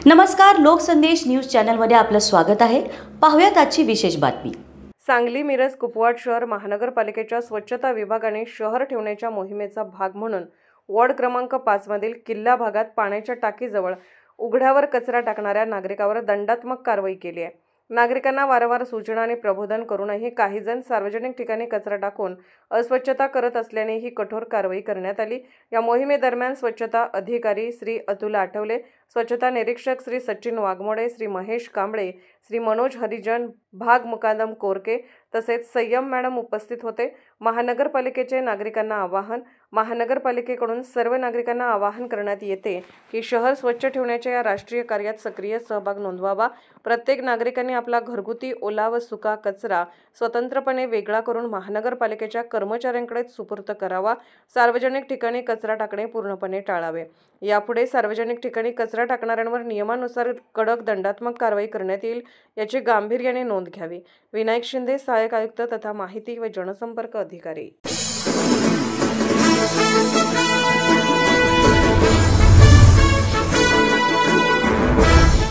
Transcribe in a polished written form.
नमस्कार, लोकसंदेश न्यूज चॅनलमध्ये आपलं स्वागत आहे। पाहूयात आजची विशेष बातमी। सांगली मिरज कुपवाड शहर महानगरपालिकेच्या स्वच्छता विभागाने शहर ठेवण्याच्या मोहिमेचा भाग म्हणून वॉर्ड क्रमांक 5 मधील किल्ला भागात पाण्याच्या टाकीजवळ उघड्यावर कचरा टाकणाऱ्या नागरिकावर दंडात्मक कारवाई केली आहे। नागरिकांना वारंवार सूचना आणि प्रबोधन करूनही काही जण सार्वजनिक ठिकाणी कचरा टाकून अस्वच्छता करत असल्याने ही कठोर कारवाई करण्यात आली। या मोहिमेदरम्यान स्वच्छता अधिकारी श्री अतुल आठवले, स्वच्छता निरीक्षक श्री सचिन वाघमोडे, श्री महेश कांबळे, श्री मनोज हरिजन, भाग मुकादम कोरके तसेच संयम मॅडम उपस्थित होते। महानगरपालिकेचे नागरिकांना आवाहन। महानगरपालिकेकडून सर्व नागरिकांना आवाहन करण्यात येते की शहर स्वच्छ ठेवण्याच्या या राष्ट्रीय कार्यात सक्रिय सहभाग नोंदवावा। प्रत्येक नागरिकांनी आपला घरगुती ओला व सुका कचरा स्वतंत्रपणे वेगळा करून महानगरपालिकेच्या कर्मचाऱ्यांकडे सुपूर्द करावा। सार्वजनिक ठिकाणी कचरा टाकणे पूर्णपणे टाळावे। यापुढे सार्वजनिक ठिकाणी कचरा टाकणाऱ्यांवर नियमानुसार कडक दंडात्मक कारवाई करण्यात येईल, याची गांभीर्याने नोंद घ्यावी। विनायक शिंदे, सहाय्यक आयुक्त तथा माहिती व जनसंपर्क अधिकारी।